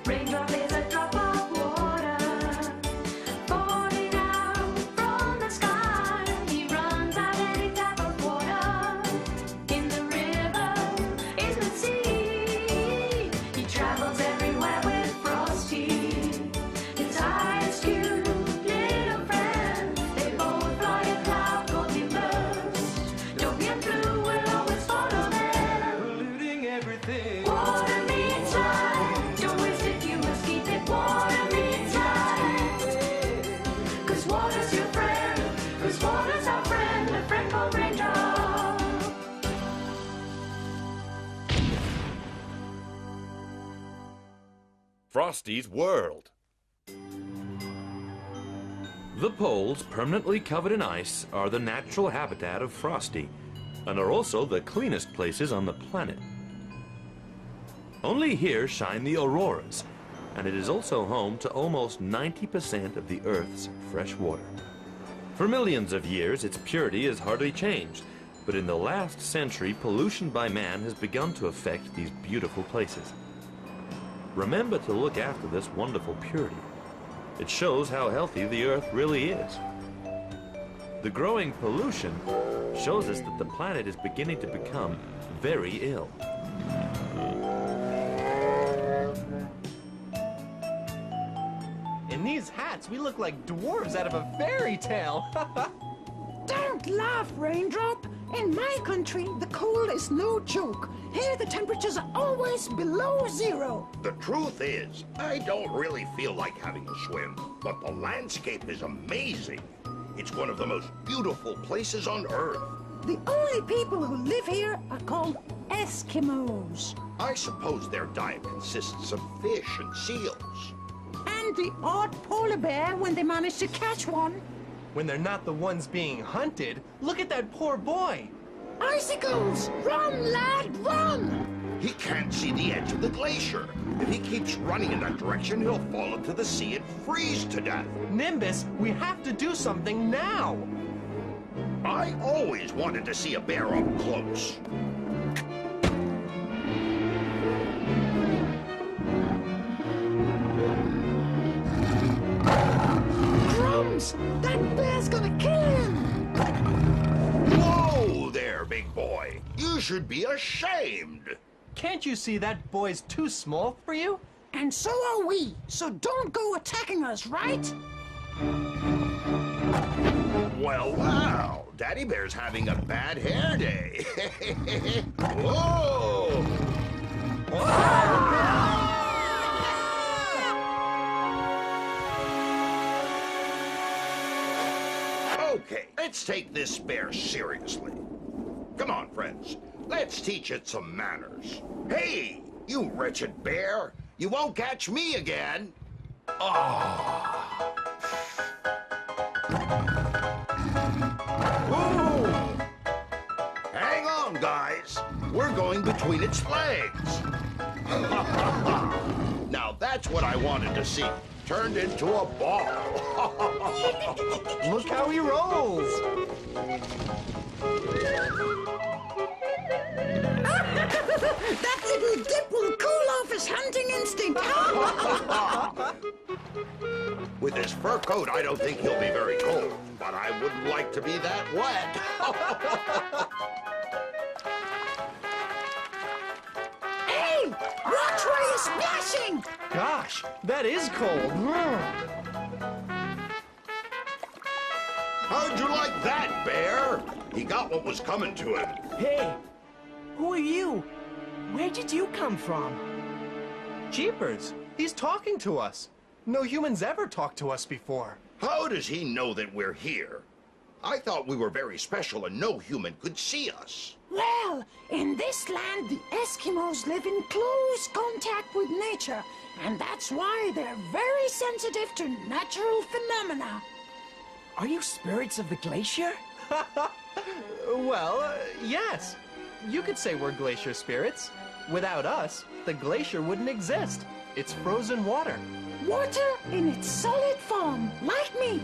Raindrop is a drop of water falling out from the sky. He runs out any type of water in the river, in the sea. He travels everywhere with Frosty, his highest cute little friend. They both fly a cloud called Nimbus. Dopey and Blue will always follow them, Polluting everything. water means life. Don't waste it, you must keep it. Water means life. 'Cause water's your friend. 'Cause water's our friend. A friend called Raindrop. Frosties World. The poles, permanently covered in ice, are the natural habitat of Frosty, and are also the cleanest places on the planet. Only here shine the auroras, and it is also home to almost 90% of the Earth's fresh water. For millions of years, its purity has hardly changed, but in the last century, pollution by man has begun to affect these beautiful places. Remember to look after this wonderful purity. It shows how healthy the Earth really is. The growing pollution shows us that the planet is beginning to become very ill. In these hats, we look like dwarves out of a fairy tale. Don't laugh, Raindrop. In my country, the cold is no joke. Here, the temperatures are always below zero. The truth is, I don't really feel like having a swim, but the landscape is amazing. It's one of the most beautiful places on Earth. The only people who live here are called Eskimos. I suppose their diet consists of fish and seals. And the odd polar bear when they manage to catch one. When they're not the ones being hunted, look at that poor boy. Icicles! Run, lad, run! He can't see the edge of the glacier. If he keeps running in that direction, he'll fall into the sea and freeze to death. Nimbus, we have to do something now. I always wanted to see a bear up close. Crumbs! That bear's gonna kill him! Whoa there, big boy. You should be ashamed. Can't you see that boy's too small for you? And so are we, so don't go attacking us, right? Well, wow. Daddy Bear's having a bad hair day. Whoa! Okay, let's take this bear seriously. Come on, friends. Let's teach it some manners. Hey, you wretched bear. You won't catch me again. Oh. Whoa. Hang on, guys. We're going between its legs. Now that's what I wanted to see. Turned into a ball. Look how he rolls. That little dip will cool off his hunting instinct. With his fur coat, I don't think he'll be very cold, but I wouldn't like to be that wet. Hey, watch where you're splashing! Gosh, that is cold. How'd you like that, Bear? He got what was coming to him. Hey, who are you? Where did you come from? Jeepers, he's talking to us. No humans ever talked to us before. How does he know that we're here? I thought we were very special and no human could see us. Well, in this land, the Eskimos live in close contact with nature, and that's why they're very sensitive to natural phenomena. Are you spirits of the glacier? Well, yes. You could say we're glacier spirits. Without us, the glacier wouldn't exist. It's frozen water. Water in its solid form, like me.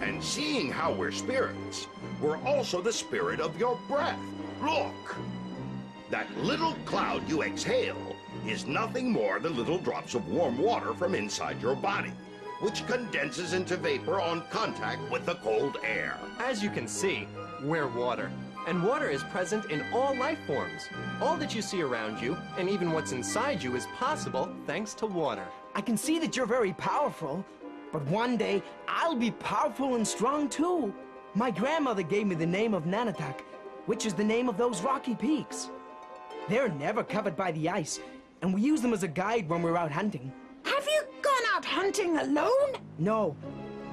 And seeing how we're spirits, we're also the spirit of your breath. Look! That little cloud you exhale is nothing more than little drops of warm water from inside your body, which condenses into vapor on contact with the cold air. As you can see, we're water. And water is present in all life forms. All that you see around you, and even what's inside you, is possible thanks to water. I can see that you're very powerful, but one day I'll be powerful and strong too. My grandmother gave me the name of Nanatak, which is the name of those rocky peaks. They're never covered by the ice, and we use them as a guide when we're out hunting. Have you gone out hunting alone? No,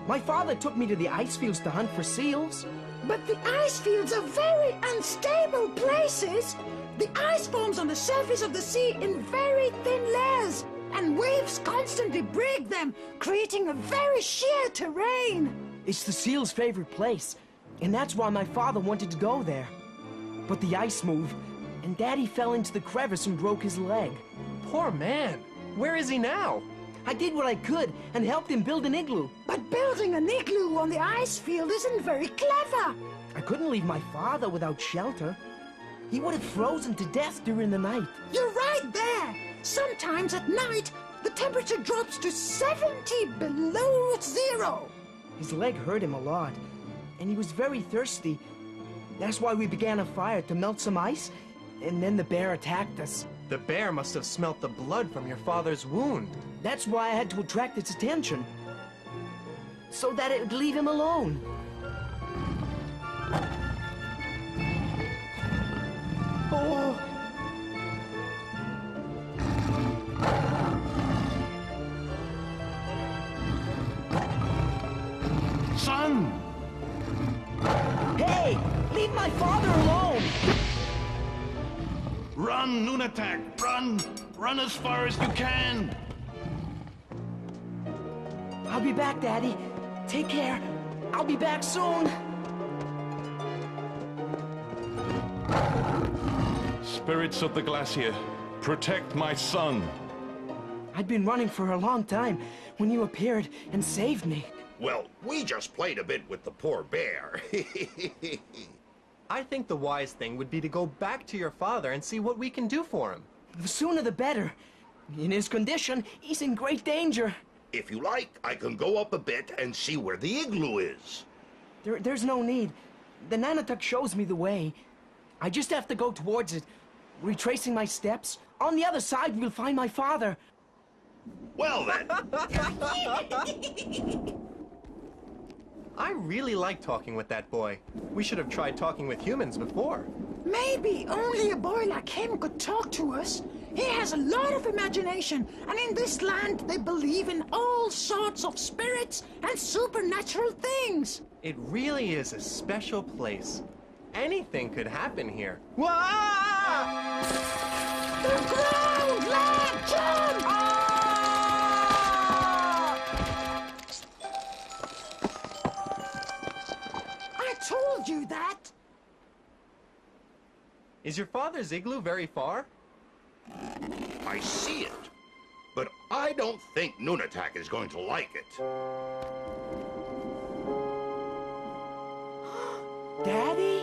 my father took me to the ice fields to hunt for seals. But the ice fields are very unstable places. The ice forms on the surface of the sea in very thin layers, and waves constantly break them, creating a very sheer terrain. It's the seal's favorite place, and that's why my father wanted to go there. But the ice moved, and Daddy fell into the crevice and broke his leg. Poor man. Where is he now? I did what I could and helped him build an igloo. But building an igloo on the ice field isn't very clever. I couldn't leave my father without shelter. He would have frozen to death during the night. You're right there. Sometimes at night, the temperature drops to 70 below zero. His leg hurt him a lot, and he was very thirsty. That's why we began a fire to melt some ice, and then the bear attacked us. The bear must have smelt the blood from your father's wound. That's why I had to attract its attention, so that it would leave him alone. Oh! Son! Hey! Leave my father alone! Run, Nunatak! Run! Run as far as you can! I'll be back, Daddy. Take care. I'll be back soon. Spirits of the Glacier, protect my son. I'd been running for a long time when you appeared and saved me. Well, we just played a bit with the poor bear. I think the wise thing would be to go back to your father and see what we can do for him. The sooner the better. In his condition, he's in great danger. If you like, I can go up a bit and see where the igloo is. There's no need. The Nanatuk shows me the way. I just have to go towards it, retracing my steps. On the other side, we'll find my father. Well then, I really like talking with that boy. We should have tried talking with humans before. Maybe only a boy like him could talk to us. He has a lot of imagination, and in this land they believe in all sorts of spirits and supernatural things. It really is a special place. Anything could happen here. Wah! The ground, lad! Jump! I told you that. Is your father's igloo very far? I see it. But I don't think Nunatak is going to like it. Daddy?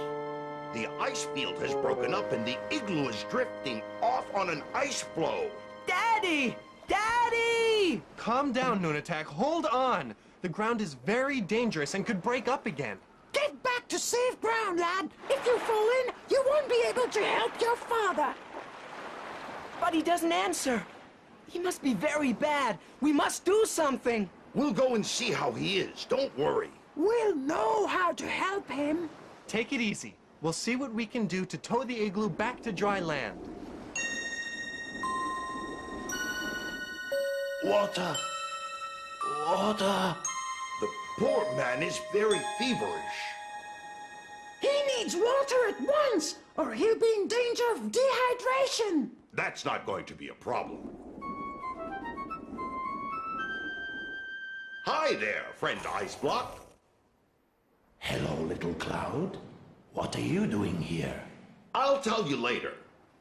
The ice field has broken up and the igloo is drifting off on an ice floe. Daddy! Daddy! Calm down, Nunatak. Hold on. The ground is very dangerous and could break up again. Get back to safe ground, lad. If you fall in, you won't be able to help your father. But he doesn't answer. He must be very bad. We must do something. We'll go and see how he is. Don't worry. We'll know how to help him. Take it easy. We'll see what we can do to tow the igloo back to dry land. Water. Water. The poor man is very feverish. He needs water at once, or he'll be in danger of dehydration. That's not going to be a problem. Hi there, friend Ice Block. Hello, little cloud. What are you doing here? I'll tell you later.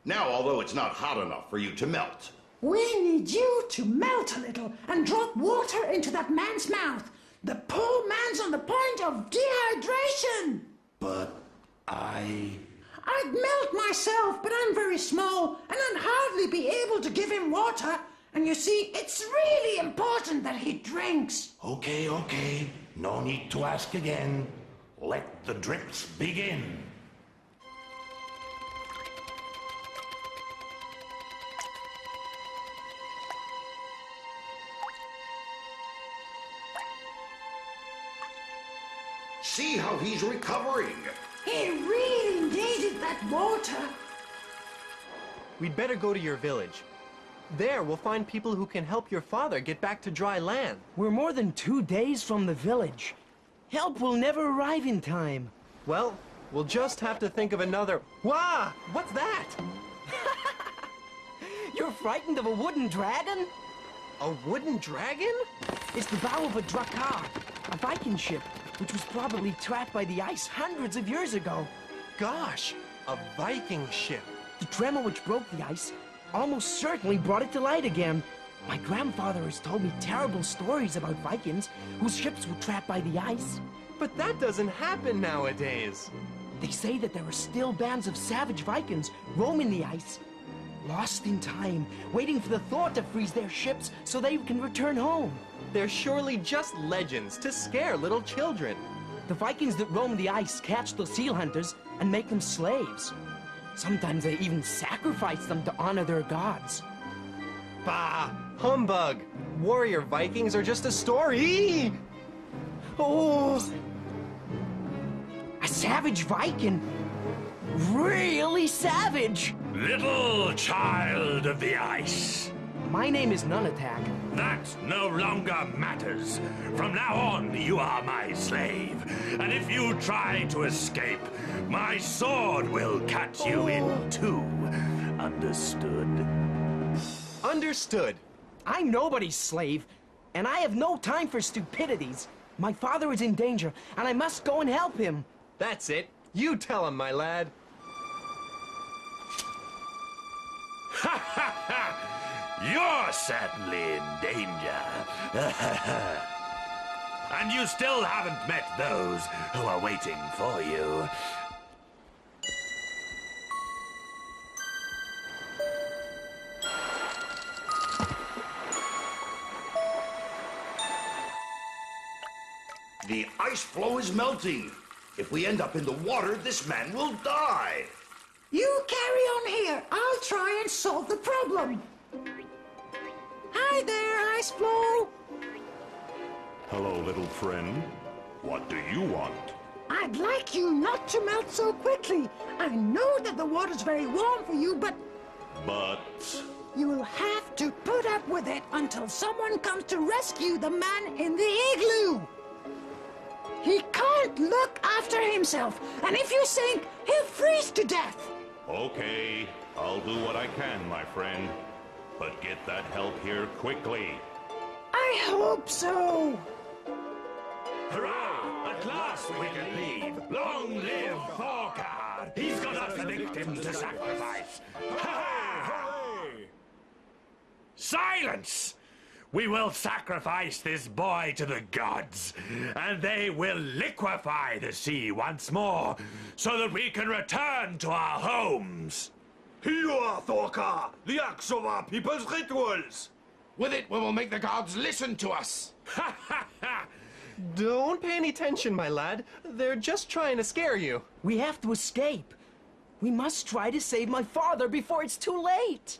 Now, although it's not hot enough for you to melt. We need you to melt a little and drop water into that man's mouth. The poor man's on the point of dehydration. But I'd melt myself, but I'm very small, and I'd hardly be able to give him water. And you see, it's really important that he drinks. Okay, okay. No need to ask again. Let the drips begin. See how he's recovering. He really needed that water. We'd better go to your village. There, we'll find people who can help your father get back to dry land. We're more than 2 days from the village. Help will never arrive in time. Well, we'll just have to think of another... Wah! What's that? You're frightened of a wooden dragon? A wooden dragon? It's the bow of a drakkar, a Viking ship, which was probably trapped by the ice hundreds of years ago. Gosh, a Viking ship. The tremor which broke the ice almost certainly brought it to light again. My grandfather has told me terrible stories about Vikings whose ships were trapped by the ice. But that doesn't happen nowadays. They say that there are still bands of savage Vikings roaming the ice, lost in time, waiting for the thaw to freeze their ships so they can return home. They're surely just legends to scare little children. The Vikings that roam the ice catch the seal hunters and make them slaves. Sometimes they even sacrifice them to honor their gods. Bah! Humbug! Warrior Vikings are just a story! Oh! A savage Viking? Really savage! Little child of the ice. My name is Nunatak. That no longer matters. From now on, you are my slave. And if you try to escape, my sword will cut you in two. Understood? Understood. I'm nobody's slave, and I have no time for stupidities. My father is in danger, and I must go and help him. That's it. You tell him, my lad. Ha ha ha! You're certainly in danger. And you still haven't met those who are waiting for you. The ice floe is melting. If we end up in the water, this man will die. You carry on here. I'll try and solve the problem. Hi there, Ice Floe. Hello, little friend. What do you want? I'd like you not to melt so quickly. I know that the water's very warm for you, but But... you'll have to put up with it until someone comes to rescue the man in the igloo. He can't look after himself, and if you sink, he'll freeze to death. Okay, I'll do what I can, my friend. But get that help here quickly. I hope so. Hurrah! At last we can leave. Long live Thorkar! He's got us a victim to sacrifice. Ha-ha! Silence! We will sacrifice this boy to the gods, and they will liquefy the sea once more, so that we can return to our homes. Here you are, Thorkar, the axe of our people's rituals. With it, we will make the gods listen to us. Ha ha ha! Don't pay any attention, my lad. They're just trying to scare you. We have to escape. We must try to save my father before it's too late.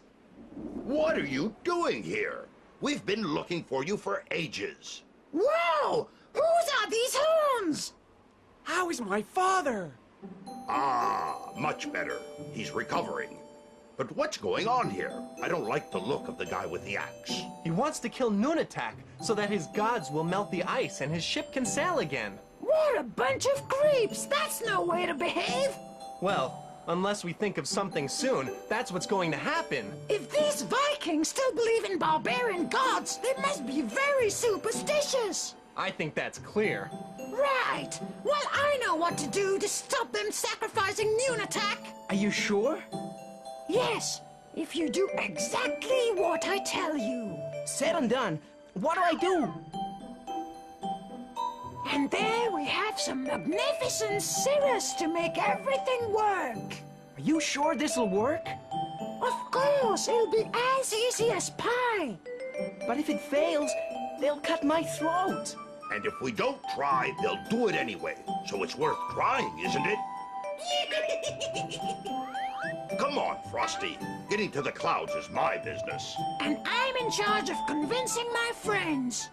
What are you doing here? We've been looking for you for ages. Wow! Whose are these horns? How is my father? Ah, much better. He's recovering. But what's going on here? I don't like the look of the guy with the axe. He wants to kill Nunatak so that his gods will melt the ice and his ship can sail again. What a bunch of creeps! That's no way to behave! Well, unless we think of something soon, that's what's going to happen. If these Vikings still believe in barbarian gods, they must be very superstitious. I think that's clear. Right. Well, I know what to do to stop them sacrificing Nunatak. Are you sure? Yes, if you do exactly what I tell you. Said and done. What do I do? And there we have some magnificent cirrus to make everything work. Are you sure this'll work? Of course, it'll be as easy as pie. But if it fails, they'll cut my throat. And if we don't try, they'll do it anyway. So it's worth trying, isn't it? Come on, Frosty. Getting to the clouds is my business. And I'm in charge of convincing my friends.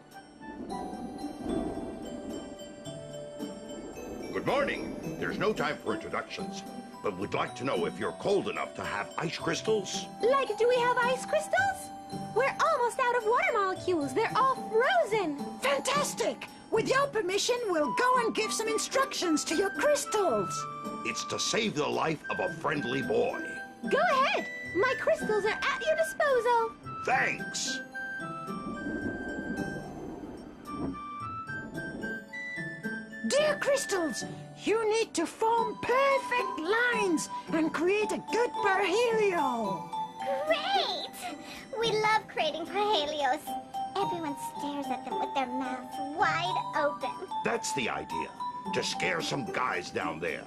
Good morning. There's no time for introductions, but we'd like to know if you're cold enough to have ice crystals. Like, do we have ice crystals? We're almost out of water molecules. They're all frozen. Fantastic! With your permission, we'll go and give some instructions to your crystals. It's to save the life of a friendly boy. Go ahead. My crystals are at your disposal. Thanks. Dear crystals, you need to form perfect lines and create a good Parellios. Great! We love creating Parellios. Everyone stares at them with their mouths wide open. That's the idea. To scare some guys down there.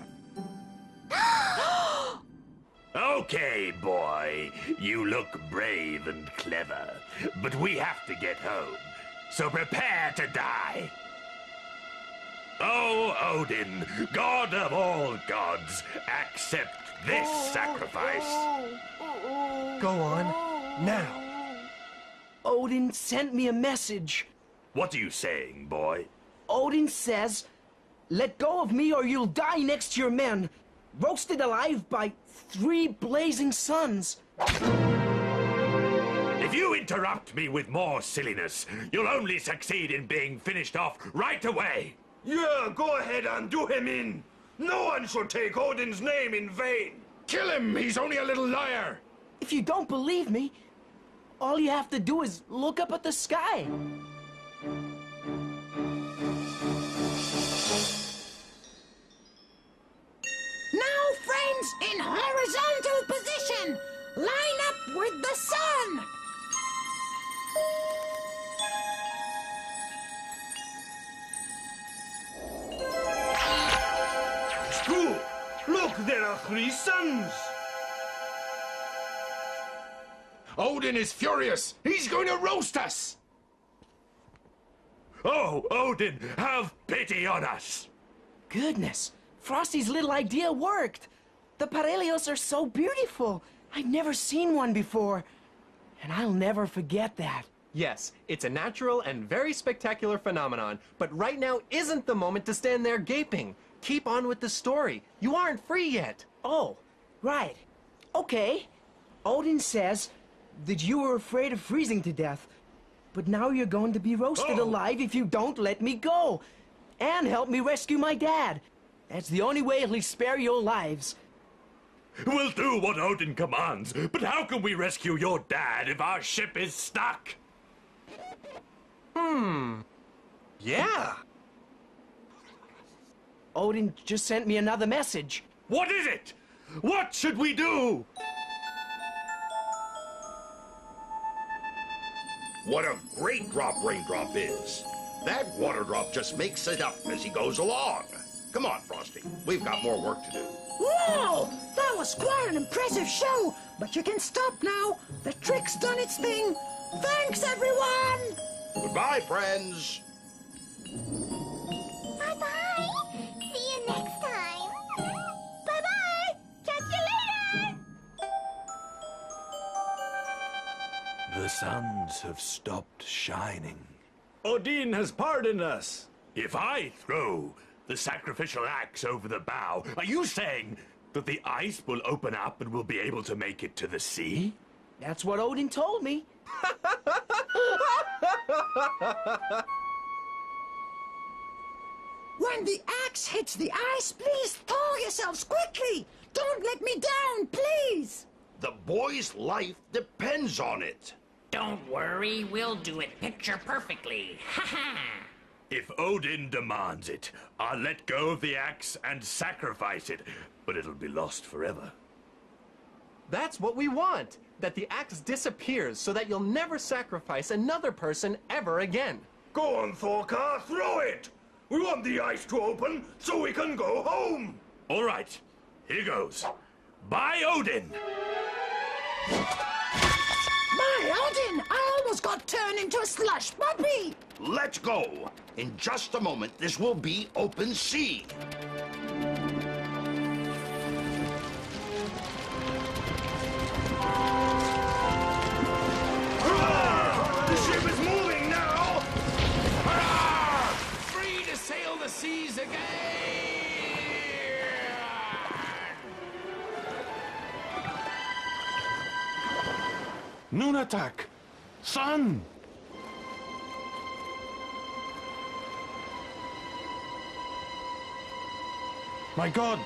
Okay, boy. You look brave and clever. But we have to get home. So prepare to die. Oh, Odin, god of all gods, accept this sacrifice. Go on, now. Odin sent me a message. What are you saying, boy? Odin says, let go of me or you'll die next to your men, roasted alive by 3 blazing suns. If you interrupt me with more silliness, you'll only succeed in being finished off right away. Yeah, go ahead and do him in. No one should take Odin's name in vain. Kill him! He's only a little liar. If you don't believe me, all you have to do is look up at the sky. Now, friends, in horizontal position. Line up with the sun. It's true. Look, there are 3 suns. Odin is furious. He's going to roast us. Oh, Odin, have pity on us. Goodness, Frosty's little idea worked. The Parellios are so beautiful. I've never seen one before, and I'll never forget that. Yes, it's a natural and very spectacular phenomenon, but right now isn't the moment to stand there gaping. Keep on with the story. You aren't free yet. Oh, right. Okay. Odin says that you were afraid of freezing to death, but now you're going to be roasted alive if you don't let me go. And help me rescue my dad. That's the only way he'll spare your lives. We'll do what Odin commands, but how can we rescue your dad if our ship is stuck? Yeah. Odin just sent me another message. What is it? What should we do? What a great drop Raindrop is. That water drop just makes it up as he goes along. Come on, Frosty. We've got more work to do. Whoa! That was quite an impressive show, but you can stop now. The trick's done its thing. Thanks, everyone! Goodbye, friends. Bye-bye. See you next time. Bye-bye. Catch you later. The suns have stopped shining. Odin has pardoned us. If I throw the sacrificial axe over the bow, are you saying that the ice will open up and we'll be able to make it to the sea? That's what Odin told me. When the axe hits the ice, please thaw yourselves quickly. Don't let me down, please. The boy's life depends on it. Don't worry, we'll do it picture perfectly. Ha ha! If Odin demands it, I'll let go of the axe and sacrifice it, but it'll be lost forever. That's what we want. That the axe disappears so that you'll never sacrifice another person ever again. Go on, Thorkar, throw it. We want the ice to open so we can go home. All right, here goes. By Odin! My Odin! I almost got turned into a slush puppy! Let's go. In just a moment, this will be open sea. The ship is moving now! Free to sail the seas again! Noon attack! Sun! My God!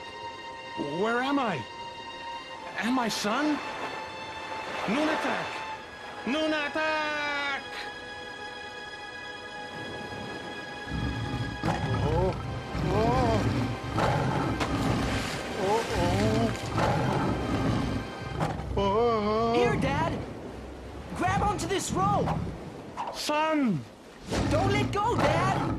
Where am I? Am I sun? Noon attack! Noon attack! Oh! Oh! Oh! Here, Dad! Grab onto this rope! Sun! Don't let go, Dad!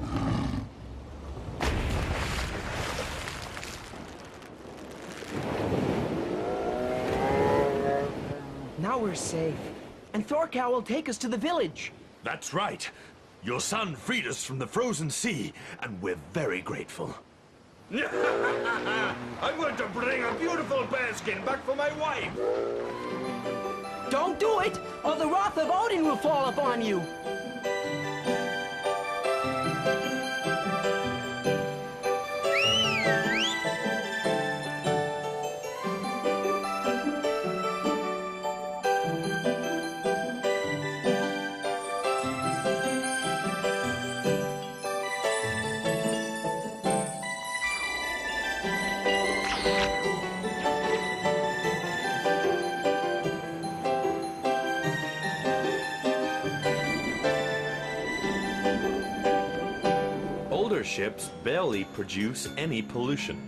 Now we're safe. And Thorcow will take us to the village. That's right. Your son freed us from the frozen sea, and we're very grateful. I'm going to bring a beautiful bearskin back for my wife! Don't do it, or the wrath of Odin will fall upon you! Older ships barely produce any pollution.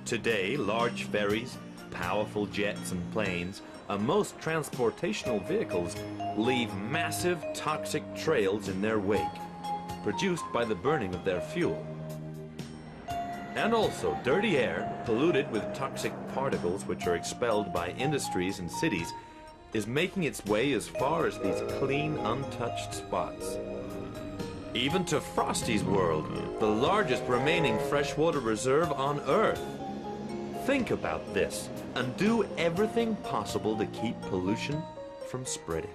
Today, large ferries, powerful jets and planes, and most transportational vehicles leave massive toxic trails in their wake, produced by the burning of their fuel. And also, dirty air, polluted with toxic particles which are expelled by industries and cities, is making its way as far as these clean, untouched spots. Even to Frosty's World, the largest remaining freshwater reserve on Earth. Think about this, and do everything possible to keep pollution from spreading.